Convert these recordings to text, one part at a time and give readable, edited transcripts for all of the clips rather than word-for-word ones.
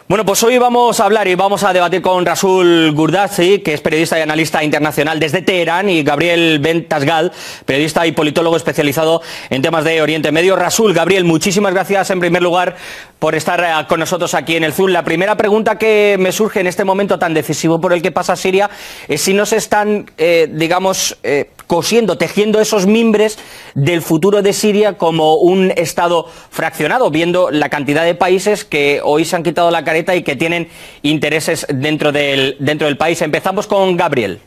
Bueno, pues hoy vamos a hablar y vamos a debatir con Rasul Gurdassi, que es periodista y analista internacional desde Teherán, y Gabriel Ben Tasgal, periodista y politólogo especializado en temas de Oriente Medio. Rasul, Gabriel, muchísimas gracias en primer lugar por estar con nosotros aquí en el Zoom. La primera pregunta que me surge en este momento tan decisivo por el que pasa Siria es si no se están, cosiendo, tejiendo esos mimbres del futuro de Siria como un Estado fraccionado, viendo la cantidad de países que hoy se han quitado la careta y que tienen intereses dentro del país. Empezamos con Gabriel.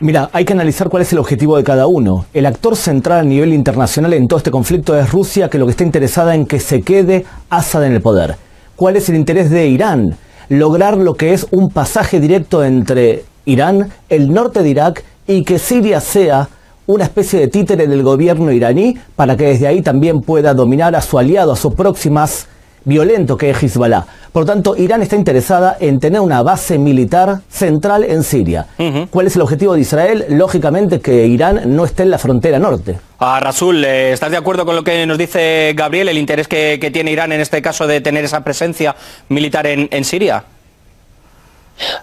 Mira, hay que analizar cuál es el objetivo de cada uno. El actor central a nivel internacional en todo este conflicto es Rusia, que lo que está interesada en que se quede Assad en el poder. ¿Cuál es el interés de Irán? Lograr lo que es un pasaje directo entre Irán, el norte de Irak, y que Siria sea una especie de títere del gobierno iraní para que desde ahí también pueda dominar a su aliado, a su próximo más violento, que es Hezbollah. Por lo tanto, Irán está interesada en tener una base militar central en Siria. ¿Cuál es el objetivo de Israel? Lógicamente que Irán no esté en la frontera norte. Rasul, ¿estás de acuerdo con lo que nos dice Gabriel, el interés que tiene Irán en este caso de tener esa presencia militar en Siria?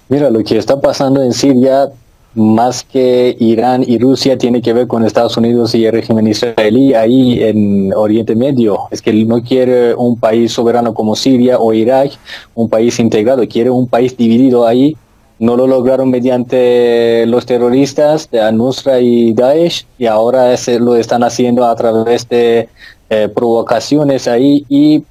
Mira, lo que está pasando en Siria, más que Irán y Rusia, tiene que ver con Estados Unidos y el régimen israelí ahí en Oriente Medio. Es que no quiere un país soberano como Siria o Irak, un país integrado, quiere un país dividido ahí. No lo lograron mediante los terroristas de Al-Nusra y Daesh, y ahora lo están haciendo a través de provocaciones ahí y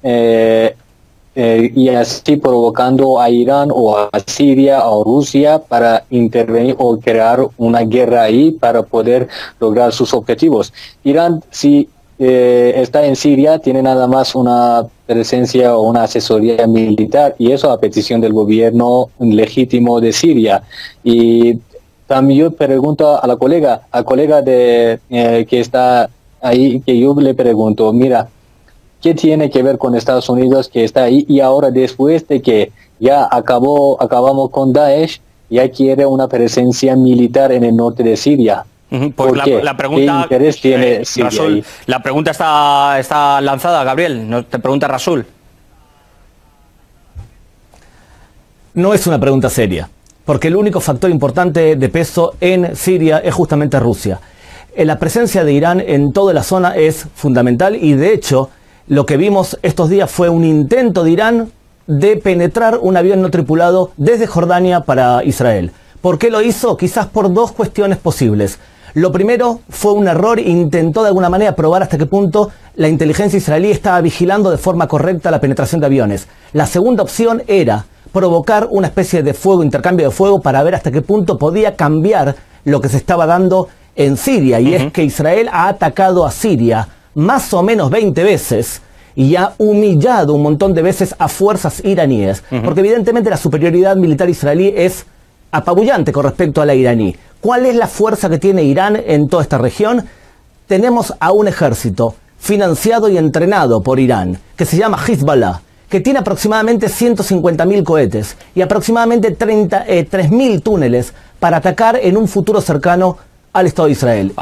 así provocando a Irán o a Siria o Rusia para intervenir o crear una guerra ahí para poder lograr sus objetivos. Irán, si está en Siria, tiene nada más una presencia o una asesoría militar, y eso a petición del gobierno legítimo de Siria. Y también yo pregunto a la colega que está ahí, que yo le pregunto, mira, ¿qué tiene que ver con Estados Unidos que está ahí y ahora, después de que ya acabamos con Daesh, ya quiere una presencia militar en el norte de Siria? Pues la pregunta, ¿qué interés tiene Siria Rasul, ahí? la pregunta está lanzada, Gabriel. ¿No te pregunta Rasul? No es una pregunta seria, porque el único factor importante de peso en Siria es justamente Rusia. La presencia de Irán en toda la zona es fundamental, y de hecho lo que vimos estos días fue un intento de Irán de penetrar un avión no tripulado desde Jordania para Israel. ¿Por qué lo hizo? Quizás por dos cuestiones posibles. Lo primero fue un error, intentó de alguna manera probar hasta qué punto la inteligencia israelí estaba vigilando de forma correcta la penetración de aviones. La segunda opción era provocar una especie de intercambio de fuego, para ver hasta qué punto podía cambiar lo que se estaba dando en Siria. Y es que Israel ha atacado a Siria más o menos 20 veces y ha humillado un montón de veces a fuerzas iraníes, porque evidentemente la superioridad militar israelí es apabullante con respecto a la iraní. ¿Cuál es la fuerza que tiene Irán en toda esta región? Tenemos a un ejército financiado y entrenado por Irán, que se llama Hezbollah, que tiene aproximadamente 150.000 cohetes y aproximadamente 3.000 túneles para atacar en un futuro cercano al Estado de Israel.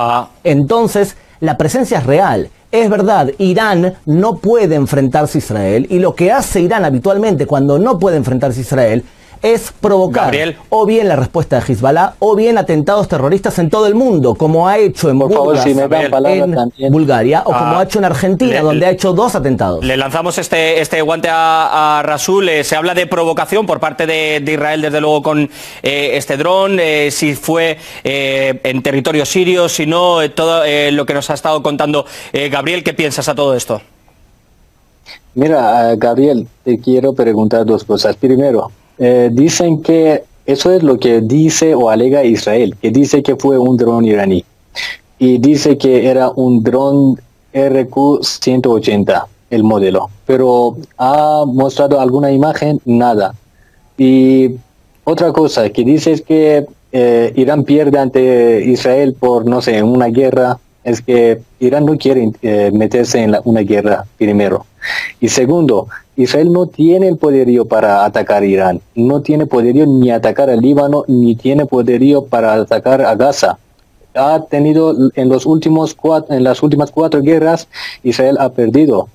Entonces, la presencia es real. Es verdad, Irán no puede enfrentarse a Israel, y lo que hace Irán habitualmente cuando no puede enfrentarse a Israel es provocar, Gabriel, o bien la respuesta de Hezbollah o bien atentados terroristas en todo el mundo, como ha hecho en Bulgaria, o como ha hecho en Argentina, donde ha hecho 2 atentados. Le lanzamos este guante a Rasul. Se habla de provocación por parte de Israel, desde luego, con este dron, si fue en territorio sirio, si no, todo lo que nos ha estado contando Gabriel. ¿Qué piensas a todo esto? Mira, Gabriel, te quiero preguntar dos cosas. Primero, dicen que eso es lo que dice o alega Israel, que dice que fue un dron iraní, y dice que era un dron RQ-180 el modelo, pero ha mostrado alguna imagen, nada. Y otra cosa que dice es que Irán pierde ante Israel por, no sé, una guerra. Es que Irán no quiere meterse en una guerra, primero. Y segundo, Israel no tiene el poderío para atacar a Irán. No tiene poderío ni atacar al Líbano, ni tiene poderío para atacar a Gaza. Ha tenido en las últimas 4 guerras, Israel ha perdido.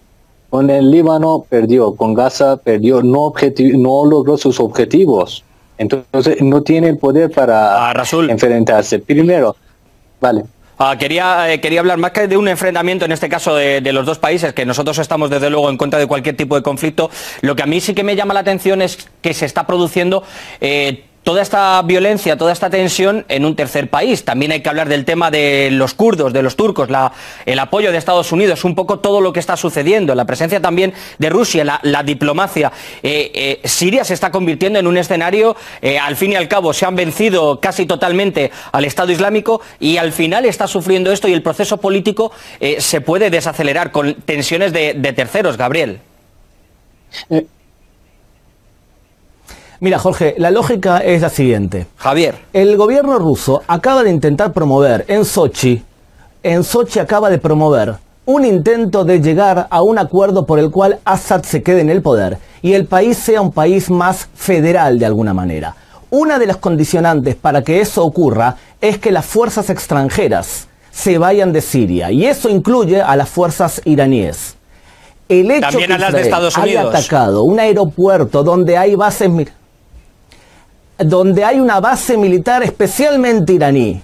con el Líbano perdió, con Gaza perdió, no logró sus objetivos. Entonces no tiene el poder para Rasul, enfrentarse. Primero, vale. Quería hablar más que de un enfrentamiento, en este caso de los dos países, que nosotros estamos desde luego en contra de cualquier tipo de conflicto. Lo que a mí sí que me llama la atención es que se está produciendo toda esta violencia, toda esta tensión en un tercer país. También hay que hablar del tema de los kurdos, de los turcos, el apoyo de Estados Unidos, un poco todo lo que está sucediendo, la presencia también de Rusia, la diplomacia. Siria se está convirtiendo en un escenario, al fin y al cabo se han vencido casi totalmente al Estado Islámico y al final está sufriendo esto y el proceso político se puede desacelerar con tensiones de terceros, Gabriel. Mira, Jorge, la lógica es la siguiente. Javier. El gobierno ruso acaba de intentar promover en Sochi acaba de promover un intento de llegar a un acuerdo por el cual Assad se quede en el poder y el país sea un país más federal de alguna manera. Una de las condicionantes para que eso ocurra es que las fuerzas extranjeras se vayan de Siria y eso incluye a las fuerzas iraníes. El hecho también que a las de Israel Estados haya Unidos atacado un aeropuerto donde hay bases donde hay una base militar especialmente iraní,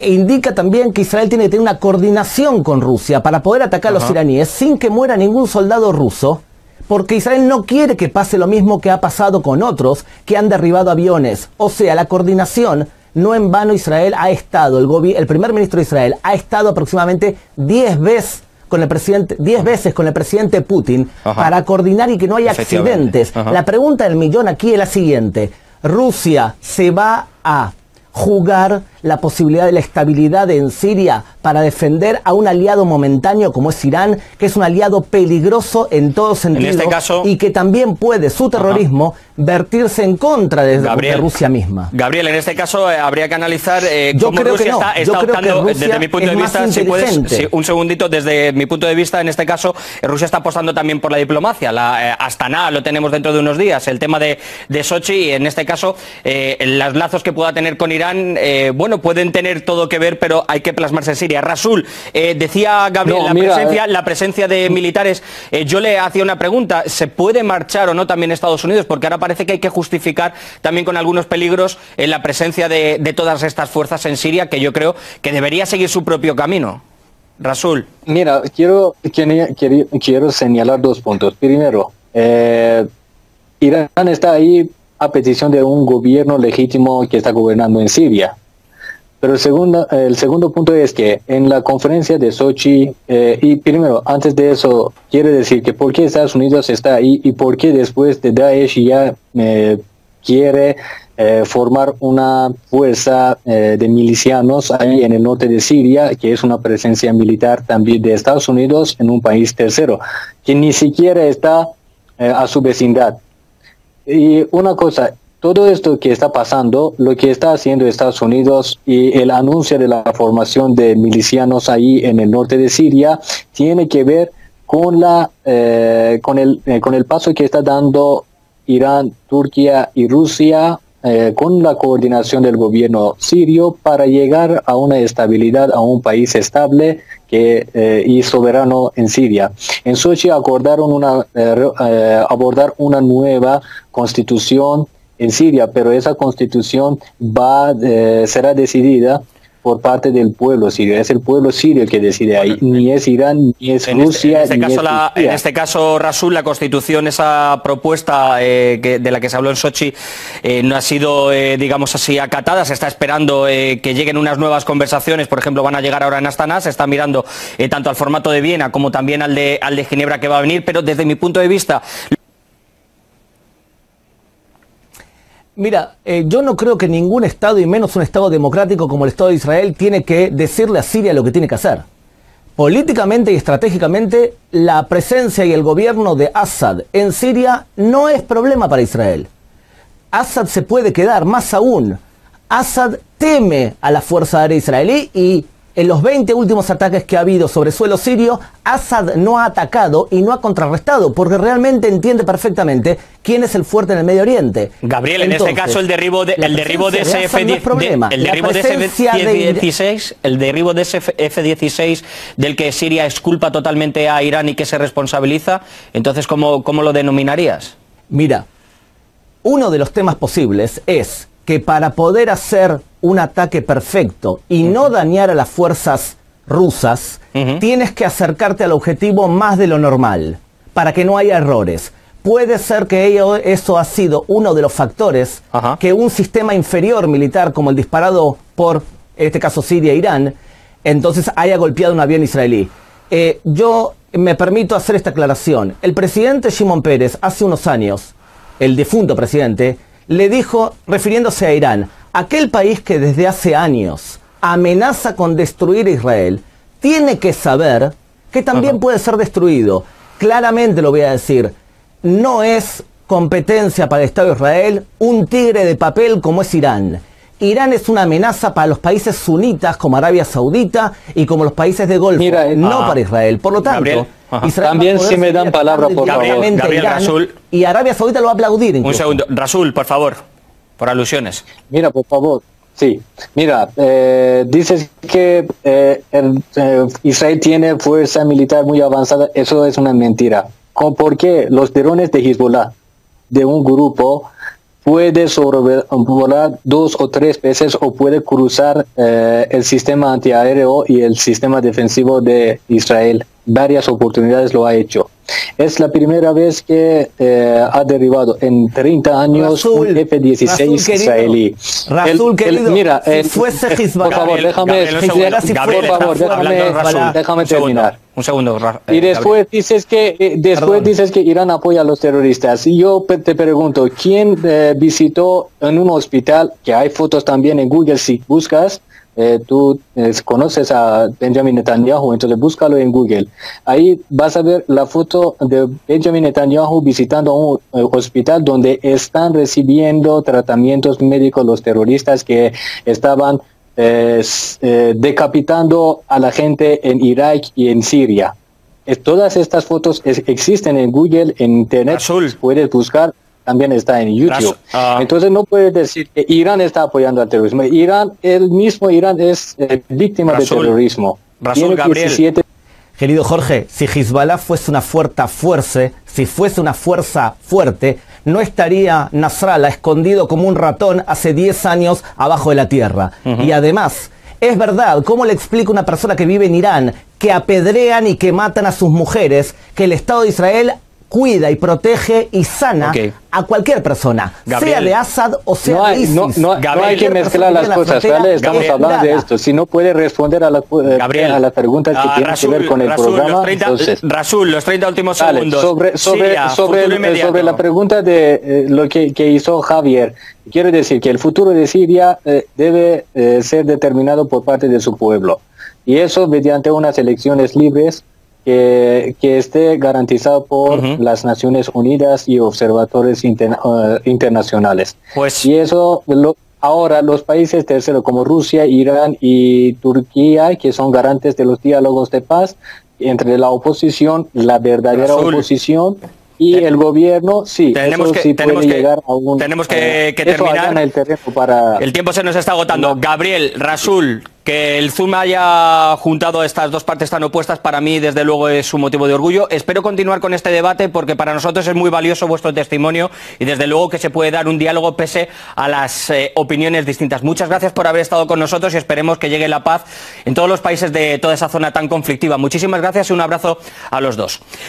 indica también que Israel tiene que tener una coordinación con Rusia para poder atacar a los iraníes sin que muera ningún soldado ruso, porque Israel no quiere que pase lo mismo que ha pasado con otros que han derribado aviones. O sea, la coordinación, no en vano Israel ha estado, el primer ministro de Israel ha estado aproximadamente 10 veces con el presidente Putin para coordinar y que no haya accidentes. La pregunta del millón aquí es la siguiente: ¿Rusia se va a jugar la posibilidad de la estabilidad en Siria para defender a un aliado momentáneo como es Irán, que es un aliado peligroso en todo sentido, en este caso, y que también puede su terrorismo vertirse en contra de Rusia misma? Gabriel, en este caso habría que analizar yo cómo creo Rusia que está optando, desde mi punto de vista, si puedes, un segundito, desde mi punto de vista, en este caso, Rusia está apostando también por la diplomacia. Astana lo tenemos dentro de unos días, el tema de Sochi, y en este caso, los lazos que pueda tener con Irán, bueno, pueden tener todo que ver, pero hay que plasmarse en Siria. Rasul, decía Gabriel, la presencia de militares, yo le hacía una pregunta: ¿se puede marchar o no también Estados Unidos? Porque ahora parece que hay que justificar también con algunos peligros la presencia de todas estas fuerzas en Siria, que yo creo que debería seguir su propio camino. Rasul. Mira, quiero señalar dos puntos. Primero, Irán está ahí a petición de un gobierno legítimo que está gobernando en Siria. Pero el segundo punto es que en la conferencia de Sochi, y primero, antes de eso, quiere decir que por qué Estados Unidos está ahí y por qué después de Daesh ya quiere formar una fuerza de milicianos ahí en el norte de Siria, que es una presencia militar también de Estados Unidos en un país tercero, que ni siquiera está a su vecindad. Y una cosa, todo esto que está pasando, lo que está haciendo Estados Unidos y el anuncio de la formación de milicianos ahí en el norte de Siria, tiene que ver con con el paso que está dando Irán, Turquía y Rusia con la coordinación del gobierno sirio para llegar a una estabilidad, a un país estable y soberano en Siria. En Sochi acordaron abordar una nueva constitución en Siria, pero esa constitución será decidida por parte del pueblo sirio. Es el pueblo sirio el que decide ahí, ni es Irán, ni es Rusia. En este caso, Rasul, la constitución, esa propuesta de la que se habló en Sochi, no ha sido, digamos así, acatada. Se está esperando que lleguen unas nuevas conversaciones. Por ejemplo, van a llegar ahora en Astana. Se está mirando tanto al formato de Viena como también al de Ginebra, que va a venir. Pero desde mi punto de vista... Mira, yo no creo que ningún Estado, y menos un Estado democrático como el Estado de Israel, tiene que decirle a Siria lo que tiene que hacer. Políticamente y estratégicamente, la presencia y el gobierno de Assad en Siria no es problema para Israel. Assad se puede quedar, más aún. Assad teme a la Fuerza Aérea israelí y En los 20 últimos ataques que ha habido sobre suelo sirio, Assad no ha atacado y no ha contrarrestado, porque realmente entiende perfectamente quién es el fuerte en el Medio Oriente. Gabriel, entonces, en este caso el derribo de ese F-16 del que Siria exculpa totalmente a Irán y que se responsabiliza, entonces ¿cómo lo denominarías? Mira, uno de los temas posibles es que para poder hacer un ataque perfecto y no dañar a las fuerzas rusas, tienes que acercarte al objetivo más de lo normal, para que no haya errores. Puede ser que eso ha sido uno de los factores que un sistema inferior militar como el disparado por, en este caso Siria e Irán, entonces haya golpeado un avión israelí. Yo me permito hacer esta aclaración. El presidente Shimon Peres hace unos años, el difunto presidente, le dijo, refiriéndose a Irán, aquel país que desde hace años amenaza con destruir a Israel, tiene que saber que también puede ser destruido. Claramente lo voy a decir, no es competencia para el Estado de Israel un tigre de papel como es Irán. Irán es una amenaza para los países sunitas como Arabia Saudita y como los países de Golfo, no para Israel. Por lo tanto, Israel también si me dan palabra, por favor. Gabriel, Rasul. Y Arabia Saudita lo va a aplaudir incluso. Un segundo. Rasul, por favor, por alusiones. Mira, por favor. Sí, mira, dices que Israel tiene fuerza militar muy avanzada. Eso es una mentira. ¿Por qué? Los drones de Hezbollah, de un grupo, puede sobrevolar 2 o 3 veces o puede cruzar el sistema antiaéreo y el sistema defensivo de Israel. Varias oportunidades lo ha hecho. Es la primera vez que ha derribado en 30 años un F-16 israelí. Rasul, querido, mira, si fuese Hezbollah, por favor, déjame terminar. Un segundo. Y después dices que Irán apoya a los terroristas. Y yo te pregunto, ¿quién visitó en un hospital, que hay fotos también en Google si buscas? Tú conoces a Benjamin Netanyahu, entonces búscalo en Google. Ahí vas a ver la foto de Benjamin Netanyahu visitando un hospital donde están recibiendo tratamientos médicos los terroristas que estaban decapitando a la gente en Irak y en Siria. Todas estas fotos existen en Google, en Internet, puedes buscar. También está en YouTube. Entonces no puedes decir que Irán está apoyando al terrorismo. El mismo Irán es víctima de terrorismo. Gabriel. Querido Jorge, si Hezbollah fuese una fuerza fuerte, no estaría Nasrallah escondido como un ratón hace 10 años abajo de la tierra. Y además, es verdad, ¿cómo le explica una persona que vive en Irán que apedrean y que matan a sus mujeres, que el Estado de Israel cuida y protege y sana a cualquier persona, sea de Assad o sea de ISIS? No hay que mezclar las cosas, ¿vale? Estamos hablando de esto. Si no puede responder a las preguntas que tienen que ver con el programa, entonces... Rasul, los 30 últimos segundos. Sobre la pregunta de lo que hizo Javier, quiero decir que el futuro de Siria debe ser determinado por parte de su pueblo. Y eso mediante unas elecciones libres que esté garantizado por las Naciones Unidas y observadores internacionales. Y eso, ahora los países terceros como Rusia, Irán y Turquía, que son garantes de los diálogos de paz entre la oposición, la verdadera oposición, y el gobierno, tenemos que terminar. El tiempo se nos está agotando. Gabriel, Rasul, que el Zoom haya juntado estas dos partes tan opuestas, para mí desde luego es un motivo de orgullo. Espero continuar con este debate porque para nosotros es muy valioso vuestro testimonio y desde luego que se puede dar un diálogo pese a las opiniones distintas. Muchas gracias por haber estado con nosotros y esperemos que llegue la paz en todos los países de toda esa zona tan conflictiva. Muchísimas gracias y un abrazo a los dos.